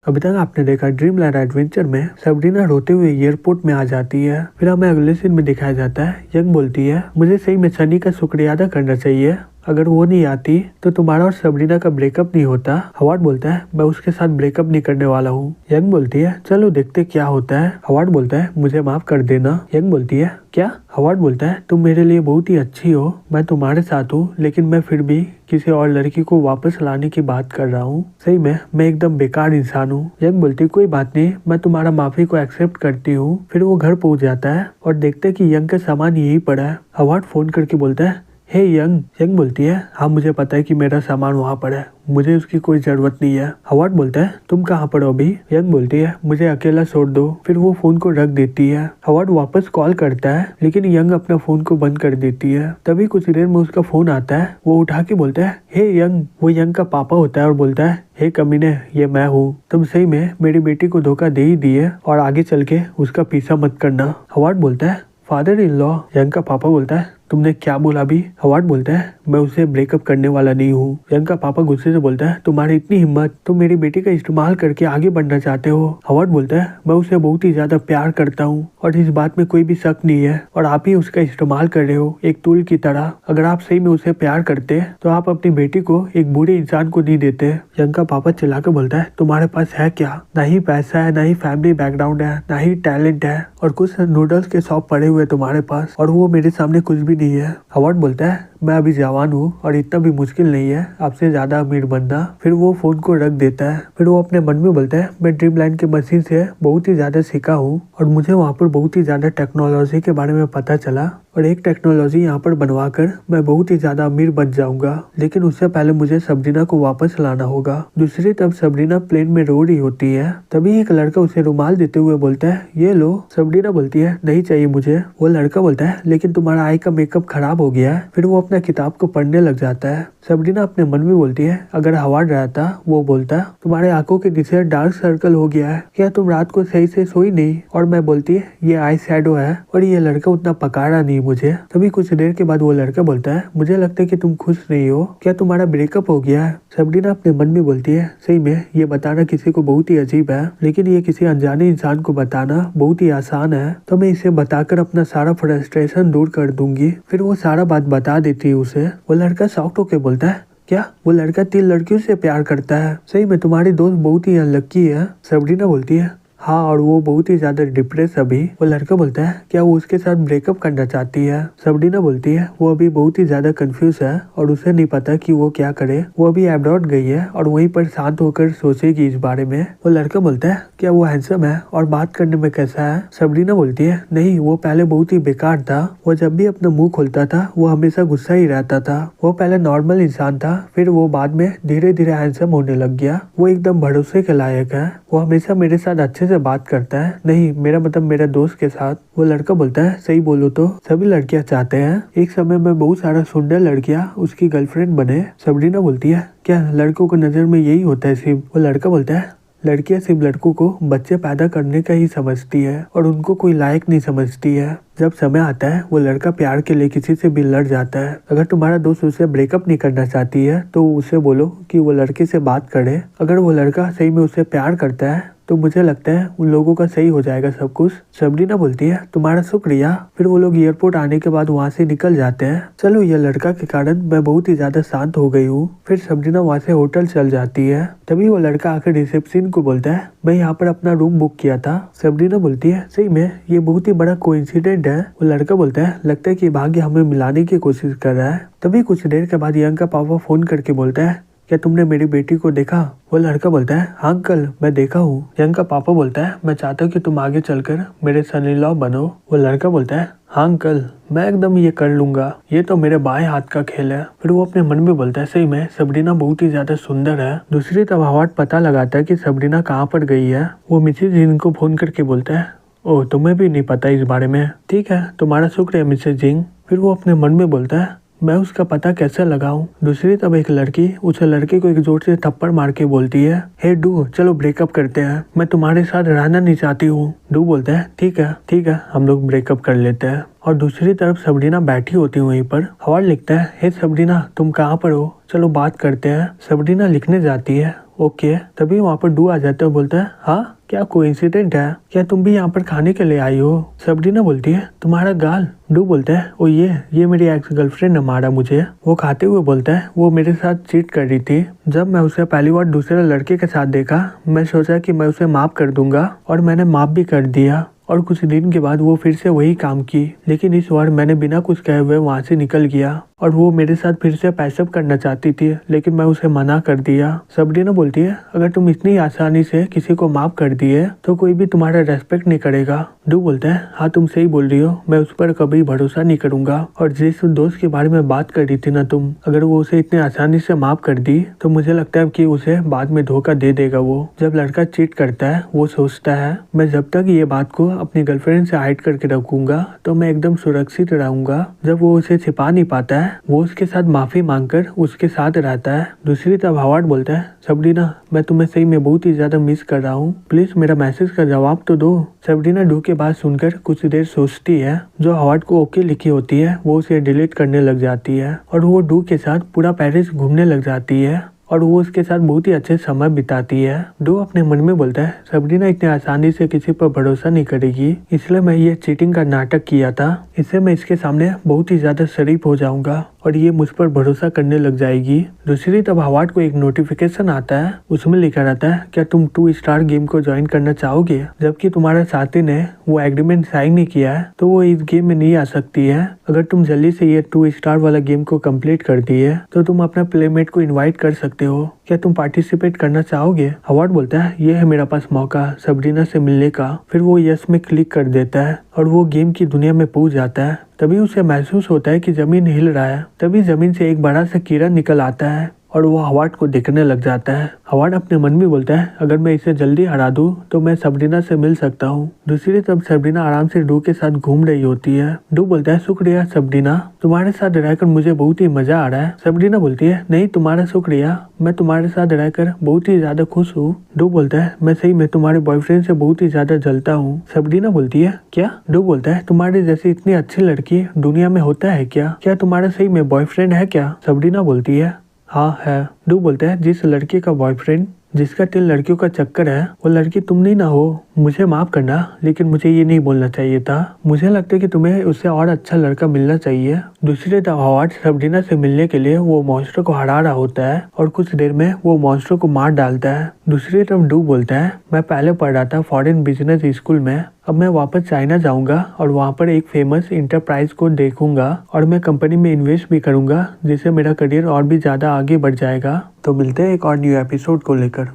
अभी तक आपने देखा ड्रीमलैंड एडवेंचर में सबरीना रोते हुए एयरपोर्ट में आ जाती है। फिर हमें अगले सीन में दिखाया जाता है, यंग बोलती है मुझे सही में सनी का शुक्रिया अदा करना चाहिए, अगर वो नहीं आती तो तुम्हारा और सबरीना का ब्रेकअप नहीं होता। हवार्ड बोलता है मैं उसके साथ ब्रेकअप नहीं करने वाला हूँ। यंग बोलती है चलो देखते क्या होता है। हवार्ड बोलता है मुझे माफ कर देना। यंग बोलती है क्या? हवार्ड बोलता है तुम मेरे लिए बहुत ही अच्छी हो, मैं तुम्हारे साथ हूँ, लेकिन मैं फिर भी किसी और लड़की को वापस लाने की बात कर रहा हूँ। सही में मैं एकदम बेकार इंसान हूँ। यंग बोलती कोई बात नहीं, मैं तुम्हारा माफी को एक्सेप्ट करती हूँ। फिर वो घर पहुंच जाता है और देखते है कि यंग का सामान यही पड़ा है। हवार्ड फोन करके बोलता है हे यंग। यंग बोलती है हाँ मुझे पता है कि मेरा सामान वहाँ पर है, मुझे उसकी कोई जरूरत नहीं है। हवार्ड बोलता है तुम कहाँ पर हो अभी? यंग बोलती है मुझे अकेला छोड़ दो। फिर वो फोन को रख देती है। हवार्ड वापस कॉल करता है लेकिन यंग अपना फोन को बंद कर देती है। तभी कुछ देर में उसका फोन आता है। वो उठा के बोलता है हे यंग। वो यंग का पापा होता है और बोलता है हे कमीने, ये मैं हूँ, तुम सही में मेरी बेटी को धोखा दे ही दिए और आगे चल के उसका पीछा मत करना। हवार्ड बोलता है फादर इन लॉ। यंग का पापा बोलता है तुमने क्या बोला अभी? हवार्ड बोलता है मैं उसे ब्रेकअप करने वाला नहीं हूँ। यंग का पापा गुस्से से बोलता है तुम्हारी इतनी हिम्मत, तुम मेरी बेटी का इस्तेमाल करके आगे बढ़ना चाहते हो। हवार्ड बोलता है मैं उसे बहुत ही ज्यादा प्यार करता हूँ और इस बात में कोई भी शक नहीं है, और आप ही उसका इस्तेमाल कर रहे हो एक टूल की तरह। अगर आप सही में उसे प्यार करते तो आप अपनी बेटी को एक बूढ़े इंसान को नहीं देते। यंग का पापा चिल्लाकर बोलता है तुम्हारे पास है क्या? ना ही पैसा है, ना ही फैमिली बैकग्राउंड है, ना ही टैलेंट है, और कुछ नूडल्स के शॉप पड़े हुए तुम्हारे पास, और वो मेरे सामने कुछ भी नहीं है। हवार्ड बोलता है मैं अभी जवान हूँ और इतना भी मुश्किल नहीं है आपसे ज्यादा अमीर बनना। फिर वो फोन को रख देता है। फिर वो अपने मन में बोलता है मैं ड्रीमलैंड के मशीन से बहुत ही ज्यादा सीखा हूँ और मुझे वहाँ पर बहुत ही ज्यादा टेक्नोलॉजी के बारे में पता चला, और एक टेक्नोलॉजी यहाँ पर बनवा कर मैं बहुत ही ज्यादा अमीर बन जाऊंगा, लेकिन उससे पहले मुझे सबरीना को वापस लाना होगा। दूसरी तरफ सबरीना प्लेन में रो रही होती है। तभी एक लड़का उसे रुमाल देते हुए बोलता है ये लो। सबरीना बोलती है नहीं चाहिए मुझे। वो लड़का बोलता है लेकिन तुम्हारा आई का मेकअप खराब हो गया है। फिर वो अपना किताब को पढ़ने लग जाता है। सबरीना अपने मन में बोलती है अगर हवार्ड रहता वो बोलता तुम्हारे आंखों के नीचे डार्क सर्कल हो गया है, क्या तुम रात को सही से सोई नहीं? और मैं बोलती है ये आई शैडो है, और ये लड़का उतना पकाड़ा नहीं मुझे। तभी कुछ देर के बाद वो लड़का बोलता है मुझे लगता है कि तुम खुश नहीं हो, क्या तुम्हारा ब्रेकअप हो गया है? सबरीना अपने मन में बोलती है सही में ये बताना किसी को बहुत ही अजीब है, लेकिन ये किसी अनजाने इंसान को बताना बहुत ही आसान है, तो मैं इसे बताकर अपना सारा फ्रस्ट्रेशन दूर कर दूंगी। फिर वो सारा बात बता देती है उसे। वो लड़का शॉक्ड होकर बोलता है क्या? वो लड़का 3 लड़कियों से प्यार करता है? सही में तुम्हारी दोस्त बहुत ही अनलक्की है। सबरीना बोलती है हाँ, और वो बहुत ही ज्यादा डिप्रेस अभी। वो लड़का बोलता है क्या वो उसके साथ ब्रेकअप करना चाहती है? सबरीना बोलती है वो अभी बहुत ही ज्यादा कंफ्यूज है और उसे नहीं पता कि वो क्या करे। वो अभी अब्रॉड गई है और वहीं पर शांत होकर सोचेगी इस बारे में। वो लड़का बोलता है क्या वो हैंडसम है और बात करने में कैसा है? सबरीना बोलती है नहीं, वो पहले बहुत ही बेकार था, वो जब भी अपना मुंह खोलता था वो हमेशा गुस्सा ही रहता था। वो पहले नॉर्मल इंसान था, फिर वो बाद में धीरे धीरे हैंडसम होने लग गया। वो एकदम भरोसे के लायक है, वो हमेशा मेरे साथ अच्छे से बात करता है। नहीं, मेरा मतलब मेरे दोस्त के साथ। वो लड़का बोलता है सही बोलो तो सभी लड़कियां चाहते हैं एक समय में बहुत सारा सुंदर लड़कियां उसकी गर्लफ्रेंड बने। सबरीना बोलती है क्या लड़कों को नजर में यही होता है सिर्फ? वो लड़का बोलता है लड़कियां सिर्फ लड़कों को बच्चे पैदा करने का ही समझती है और उनको कोई लायक नहीं समझती है। जब समय आता है वो लड़का प्यार के लिए किसी से भी लड़ जाता है। अगर तुम्हारा दोस्त उसे ब्रेकअप नहीं करना चाहती है तो उसे बोलो कि वो लड़के से बात करे। अगर वो लड़का सही में उसे प्यार करता है तो मुझे लगता है उन लोगों का सही हो जाएगा सब कुछ। सबरीना बोलती है तुम्हारा शुक्रिया। फिर वो लोग एयरपोर्ट आने के बाद वहाँ से निकल जाते हैं। चलो, ये लड़का के कारण मैं बहुत ही ज्यादा शांत हो गई हूँ। फिर सबरीना वहाँ से होटल चल जाती है। तभी वो लड़का आकर रिसेप्शन को बोलता है मैं यहाँ पर अपना रूम बुक किया था। सबरीना बोलती है सही में ये बहुत ही बड़ा कोइंसिडेंट है। वो लड़का बोलता है लगता है कि भाग्य हमें मिलाने की कोशिश कर रहा है। तभी कुछ देर के बाद यंग का पापा फोन करके बोलता है क्या तुमने मेरी बेटी को देखा? वो लड़का बोलता है हाँ अंकल, मैं देखा हूँ। यंग का पापा बोलता है मैं चाहता हूँ कि तुम आगे चलकर मेरे सन इन लॉ बनो। वो लड़का बोलता है हाँ अंकल, मैं एकदम ये कर लूंगा, ये तो मेरे बाएं हाथ का खेल है। फिर वो अपने मन में बोलता है सही में सबरीना बहुत ही ज्यादा सुंदर है। दूसरी तरफ हवार्ड पता लगाता है कि सबरीना कहाँ पर गई है। वो मिसेज जिंग को फोन करके बोलता है ओह, तुम्हें भी नहीं पता इस बारे में? ठीक है, तुम्हारा शुक्र है मिसेज जिंग। फिर वो अपने मन में बोलता है मैं उसका पता कैसे लगाऊं? दूसरी तरफ एक लड़की उस लड़के को एक जोर से थप्पड़ मार के बोलती है हे डू, चलो ब्रेकअप करते हैं, मैं तुम्हारे साथ रहना नहीं चाहती हूँ। डू बोलता है ठीक है, हम लोग ब्रेकअप कर लेते हैं। और दूसरी तरफ सबरीना बैठी होती है वहीं पर। हवार्ड लिखता है हे सबरीना, तुम कहाँ पर हो? चलो बात करते हैं। सबरीना लिखने जाती है। ओके। तभी वहाँ पर डू आ जाता है, बोलता है हाँ क्या कोइंसिडेंट है, क्या तुम भी यहाँ पर खाने के लिए आई हो? सबरीना बोलती है तुम्हारा गाल। डू बोलता है ओ ये मेरी एक्स गर्लफ्रेंड ने मारा मुझे। वो खाते हुए बोलता है वो मेरे साथ चीट कर रही थी। जब मैं उसे पहली बार दूसरे लड़के के साथ देखा, मैं सोचा कि मैं उसे माफ कर दूंगा और मैंने माफ भी कर दिया। और कुछ दिन के बाद वो फिर से वही काम की, लेकिन इस बार मैंने बिना कुछ कहे हुए वहाँ से निकल गया और वो मेरे साथ फिर से पैचअप करना चाहती थी, लेकिन मैं उसे मना कर दिया। सबरीना बोलती है अगर तुम इतनी आसानी से किसी को माफ कर दिए तो कोई भी तुम्हारा रेस्पेक्ट नहीं करेगा। डू बोलता है हाँ तुम सही बोल रही हो, मैं उस पर कभी भरोसा नहीं करूंगा। और जिस दोस्त के बारे में बात कर रही थी ना तुम, अगर वो उसे इतनी आसानी से माफ कर दी तो मुझे लगता है कि उसे बाद में धोखा दे देगा। वो जब लड़का चीट करता है वो सोचता है मैं जब तक ये बात को अपनी गर्लफ्रेंड से हाइड करके रखूंगा तो मैं एकदम सुरक्षित रहूंगा। जब वो उसे छिपा नहीं पाता है वो उसके साथ माफी मांगकर उसके साथ रहता है। दूसरी तरफ हावर्ड बोलता है सबरीना मैं तुम्हें सही में बहुत ही ज्यादा मिस कर रहा हूँ, प्लीज मेरा मैसेज का जवाब तो दो। सबरीना डू के बात सुनकर कुछ देर सोचती है। जो हावर्ड को ओके लिखी होती है वो उसे डिलीट करने लग जाती है और वो डू के साथ पूरा पेरिस घूमने लग जाती है और वो उसके साथ बहुत ही अच्छे समय बिताती है। डू अपने मन में बोलता है सबरीना इतनी आसानी से किसी पर भरोसा नहीं करेगी, इसलिए मैं ये चीटिंग का नाटक किया था। इससे मैं इसके सामने बहुत ही ज्यादा शरीफ हो जाऊंगा और ये मुझ पर भरोसा करने लग जाएगी। दूसरी तरफ हावर्ड को एक नोटिफिकेशन आता है, उसमें लिखा रहता है क्या तुम 2 स्टार गेम को ज्वाइन करना चाहोगे? जबकि तुम्हारे साथी ने वो एग्रीमेंट साइन नहीं किया है तो वो इस गेम में नहीं आ सकती है। अगर तुम जल्दी से ये 2 स्टार वाला गेम को कंप्लीट कर दिए तो तुम अपना प्लेमेट को इनवाइट कर सकते हो, क्या तुम पार्टिसिपेट करना चाहोगे? हावर्ड बोलता है ये है मेरा पास मौका सबरीना से मिलने का। फिर वो यस में क्लिक कर देता है और वो गेम की दुनिया में पहुंच जाता है। तभी उसे महसूस होता है कि जमीन हिल रहा है। तभी जमीन से एक बड़ा सा कीड़ा निकल आता है और वो हावर्ड को देखने लग जाता है। हावर्ड अपने मन में बोलता है अगर मैं इसे जल्दी हरा दूं तो मैं सबरीना से मिल सकता हूँ। दूसरी तरफ सबरीना आराम से डू के साथ घूम रही होती है। डू बोलता है शुक्रिया सबरीना, तुम्हारे साथ रहकर मुझे बहुत ही मजा आ रहा है। सबरीना बोलती है नहीं तुम्हारा शुक्रिया, मैं तुम्हारे साथ रहकर बहुत ही ज्यादा खुश हूँ। डू बोलता है मैं सही में तुम्हारे बॉयफ्रेंड से बहुत ही ज्यादा जलता हूँ। सबरीना बोलती है क्या? डू बोलता है तुम्हारे जैसी इतनी अच्छी लड़की दुनिया में होता है क्या तुम्हारा सही में बॉयफ्रेंड है क्या? सबरीना बोलती है हाँ है। डू बोलता है जिस लड़की का बॉयफ्रेंड जिसका 3 लड़कियों का चक्कर है वो लड़की तुम नहीं ना हो। मुझे माफ करना लेकिन मुझे ये नहीं बोलना चाहिए था। मुझे लगता है कि तुम्हें उससे और अच्छा लड़का मिलना चाहिए। दूसरी तरफ हावर्ड सबरीना से मिलने के लिए वो मॉन्स्टर को हरा रहा होता है और कुछ देर में वो मॉन्स्टर को मार डालता है। दूसरी तरफ डू बोलता है मैं पहले पढ़ रहा था फॉरेन बिजनेस स्कूल में, अब मैं वापस चाइना जाऊंगा और वहाँ पर एक फेमस इंटरप्राइज को देखूंगा और मैं कंपनी में इन्वेस्ट भी करूंगा जिससे मेरा करियर और भी ज्यादा आगे बढ़ जाएगा। तो मिलते हैं एक और न्यू एपिसोड को लेकर।